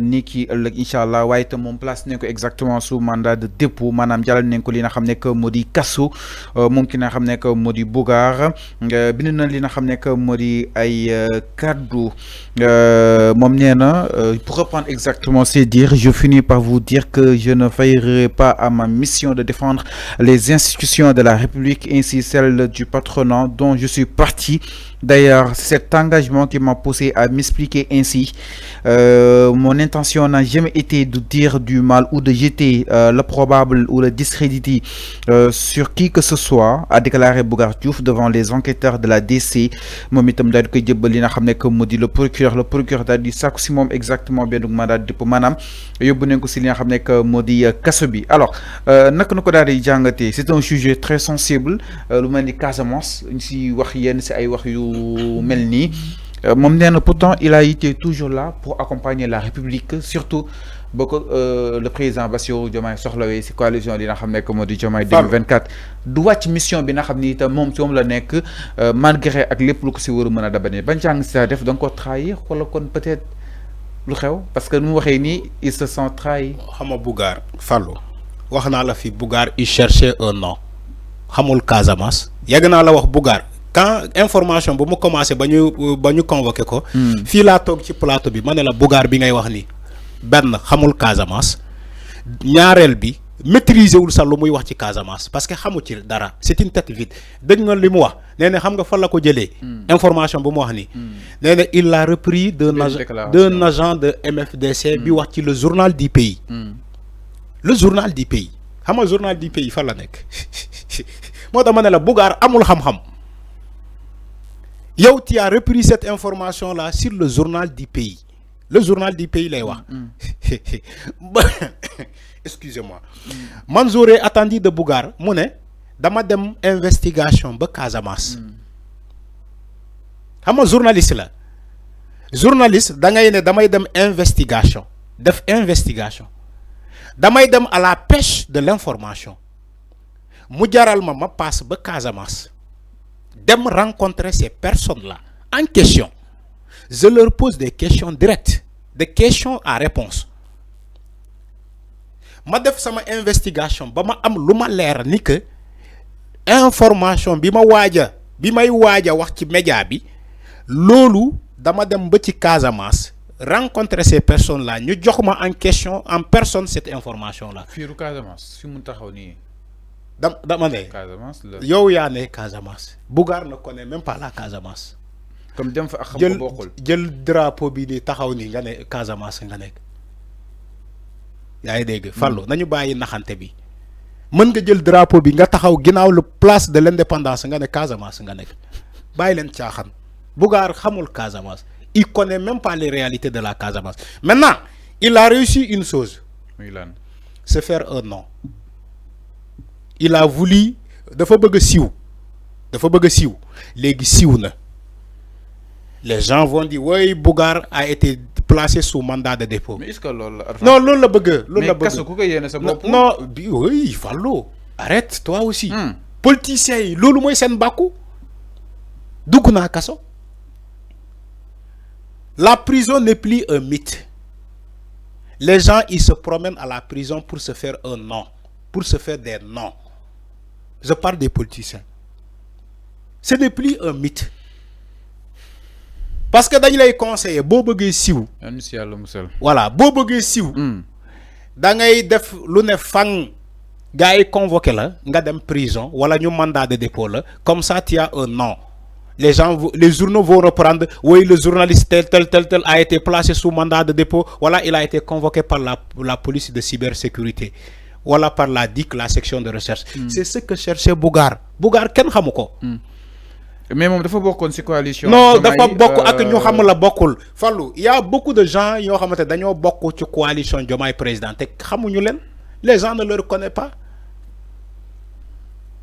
ni ki ëllëg incha allah waaye itam moom place nañ ko exactement sous mandat de dépôt maanaam jàllal nañ ko li nga xam ne que moo di kasu moom ki nga xam ne que moo di Bougane bind na li nga xam ne que moo di ay kaddu moom nee na pour reprendre exactement ses dires, je finis par vous dire que je ne faillirai pas à ma mission de défendre les institutions de la République ainsi celle du patronat dont je suis parti. D'ailleurs, cet engagement qui m'a poussé à m'expliquer ainsi. Mon intention n'a jamais été de dire du mal ou de jeter le probable ou le discréditer sur qui que ce soit, a déclaré Bougar Diouf devant les enquêteurs de la DC. Moom itam daal di koy jëbbal li nga xam ne que moo di le procureur daal di sàkku si moom exactement benn mandat de dépôt maanaam yóbbu nañ ko si li nga xam ne que moo di kaso bi. Alors naka na ko daal di jàngatee, c'est un sujet très sensible lu mel ni Casamance ñu si wax yenn si ay wax yu mel nii moom nee na pourtant il a été toujours là pour accompagner la République, surtout ba ko le président Bassirou Diomaye soxlawee si coalition li nga xam ne que moo di Diomaye 2024 du wàcc mission bi nga xam ni itam moom si moom la nekk malgré ak lépp lu ko si war a mën a dabane ban jàng si def da nga ko trahir wala kon peut-être lu xew parce que nu mu waxee nii il se sent trahi. xam nga Bougar Fallou wax naa la fi Bougar il cherchait un nom xamul Casamance yàgg naa la wax Bougar quand information bu mu commencé ba ñu convoqué ko. fii laa toog ci plateau bi ma ne la Bougar bi ngay wax ni benn xamul Casamance ñaareel bi maîtriser wul sax lu muy wax ci Casamance parce que xamu ci dara c'est une tête vide dégg nga li mu wax nee na xam nga fan la ko jëlee. information bu mu wax ni nee na il l'a repris d'un agent de MFDC bi wax ci le journal du pays. le journal du pays xam nga journal du pays fan la nekk moo tax ma ne la Bougar amul xam-xam. yow tu as repris cette information là sur le journal du pays le journal du pays lay wax excusez-moi man j'aurais attendu de Bougar mu ne dama dem investigation ba Casamance xam nga journaliste la journaliste da ngay ne damay dem investigation def investigation damay dem à la pêche de l'information mu jaral ma passe ba Casamance dem rencontrer ces personnes-là en question. Je leur pose des questions directes, des questions à réponse. Ma def sama investigation ba ma am lu ma leer ni que information bi may waaja wax ci média bi loolu dama dem ba ci Casamance rencontrer ces personnes-là ñu jox ma en question en personne cette information-là. Fiiru Casamance fi mu taxaw nii. dama ne yow yaa ne Casamance Bougar ne connaît même pas la Casamance. comme dem fa ak xam ko bokkul jël drapeau bi di taxaw nii nga ne Casamance nga nekk yaa ngi dégg. Fallou nañu bàyyi naxante bi mën nga jël drapeau bi nga taxaw ginnaaw le place de l'indépendance nga ne Casamance nga nekk bàyyi leen caaxaan Bougar xamul Casamance il connaît même pas les réalités de la Casamance. Maintenant il a réussi une chose. muy lan se faire un nom. Il a voulu dafa bëgg a siiw léegi siiw na les gens vont dire oui Bougar a été placé sous mandat de dépôt. mais est-ce que loolu la. non loolu la bëgg. loolu la bëgg mais kaso ku ko yéene sa bopp. non bi oui Fallou arrête toi aussi. politiciens yi loolu mooy seen bàkku dugg naa kaso. La prison n'est plus un mythe les gens ils se promènent à la prison pour se faire un nom pour se faire des noms. Je parle des politiciens. Ce n'est plus un mythe. Parce que dañ lay conseiller boo bëggee siiw. Voilà boo bëggee siiw. da ngay def lu ne fang gars yi convoqué la nga dem prison wala ñu mandat de dépôt la comme ça tu as un nom. Les journaux vont reprendre oui le journaliste tel a été placé sous mandat de dépôt voilà il a été convoqué par la police de cybersécurité. Wala par la DIC, la section de recherche. C'est ce que cherchait Bougar. Bougar kenn xamu ko. mais moom dafa bokkoon ci coalition. non dafa bokk ak ñu xam la bokkul. Fallou il y a beaucoup de gens yoo xamante dañoo bokk ci coalition Diomaye président te xamuñu leen les gens ne le reconnaissent pas.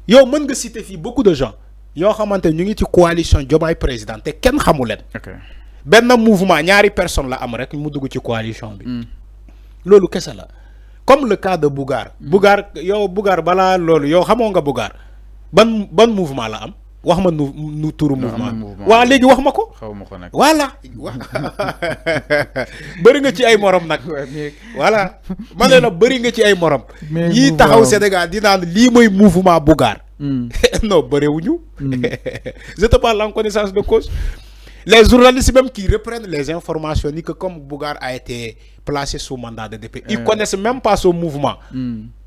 yow mën nga citer fii beaucoup de gens yoo xamante ñu ngi ci coalition Diomaye président te kenn xamu leen. benn mouvement ñaari personne la am rek mu dugg ci coalition bi. loolu kese la. Comme le cas de Bougar. Bougar balaa loolu yow xamoo nga Bougar ban mouvement la am wax ma nu turu mouvement waaw léegi wax ma ko. xaw ma ko nag voilà. bëri nga ci ay morom nag. voilà ma ne la bëri nga ci ay morom. yii taxaw Sénégal di naan lii mooy mouvement Bougane. non bëriwuñu. Je te parle en connaissance de cause. Les journalistes même qui reprennent les informations ni que comme Bougane a été placé sous mandat de dépôt, ils connaissent même pas ce mouvement.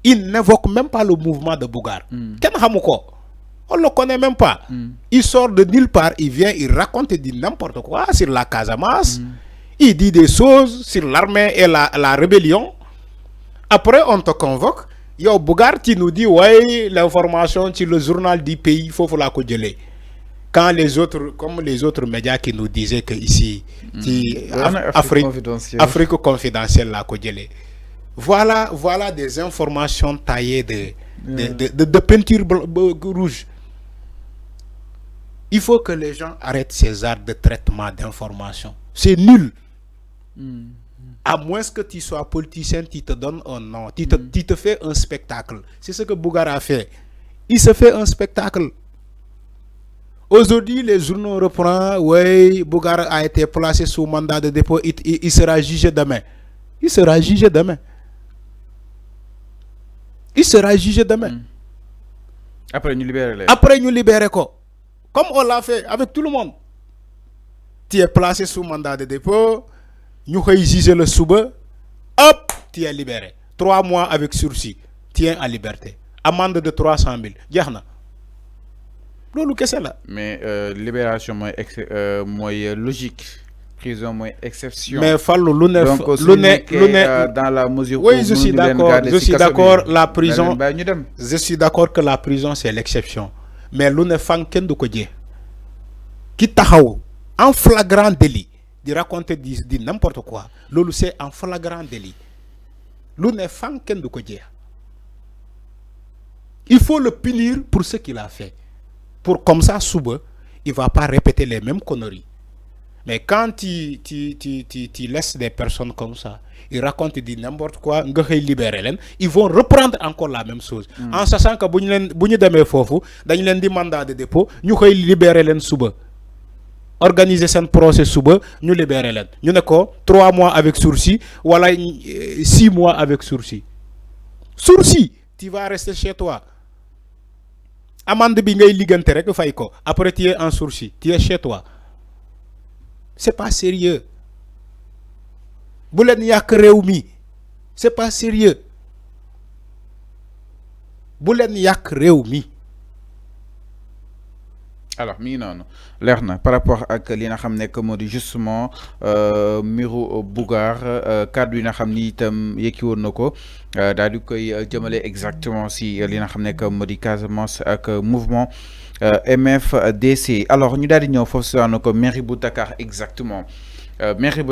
Ils n'évoquent même pas le mouvement de Bougane. Ken xamu ko. On le connaît même pas. Il sort de nulle part, il vient, il raconte, il dit n'importe quoi sur la Casamance. Il dit des choses sur l'armée et la rébellion. Après, on te convoque. Yo, Bougane, tu nous dis, ouais, l'information sur le journal du pays, il faut la congeler. Quand les autres, comme les autres médias qui nous disaient que ici, Afrique confidentielle la congelée. Voilà des informations taillées de peinture rouge. Il faut que les gens arrêtent ces arts de traitement d'information. C'est nul. À moins que tu sois politicien, tu te donnes un nom, tu te fais un spectacle. C'est ce que Bougane a fait. Il se fait un spectacle. Aujourd'hui, les journaux reprennent, oui, Bougane a été placé sous mandat de dépôt, il sera jugé demain. Il sera jugé demain. Il sera jugé demain. Après, nous libérer. Après, nous libérer quoi? Comme on l'a fait avec tout le monde. Tu es placé sous mandat de dépôt, nous avons jugé le souba, hop, tu es libéré. 3 mois avec sursis, tu es en liberté. Amende de 300 000. Diana. Mais libération moins logique. Prison moins exception. Mais Fallou, dans la mesure oui, je suis d'accord. La prison, je suis d'accord que la prison c'est l'exception. Mais l'une fanken de kodje qui tahaou en flagrant délit de raconter dit n'importe quoi. Lolu c'est en flagrant délit. L'une fanken de kodje. Il faut le punir pour ce qu'il a fait. Pour comme ça, Souba, il ne va pas répéter les mêmes conneries. Mais quand tu laisses des personnes comme ça, ils racontent n'importe quoi, ils vont reprendre encore la même chose. En sachant que si nous avons des mandats de dépôt, nous allons libérer les Souba. Organiser ce procès Souba, nous libérer les. Nous avons 3 mois avec sursis, ou 6 mois avec sursis. Sursis, tu vas rester chez toi. Amande bi ngay ligante rek fay ko après tu es en sursis, tu es chez toi. C'est pas sérieux. Bu len yak rew mi. C'est pas sérieux. Bu len yak rew mi. Alors mi non leer na par rapport ak li nga xam que modi justement mbiru Bougane cadre yi nga xam ni itam yekki woon na ko daal di koy jëmale exactement si li nga xam que modi Casamance ak mouvement MFDC. Alors ñu daal di ñëw foofu si ko mairie bu Dakar exactement mairie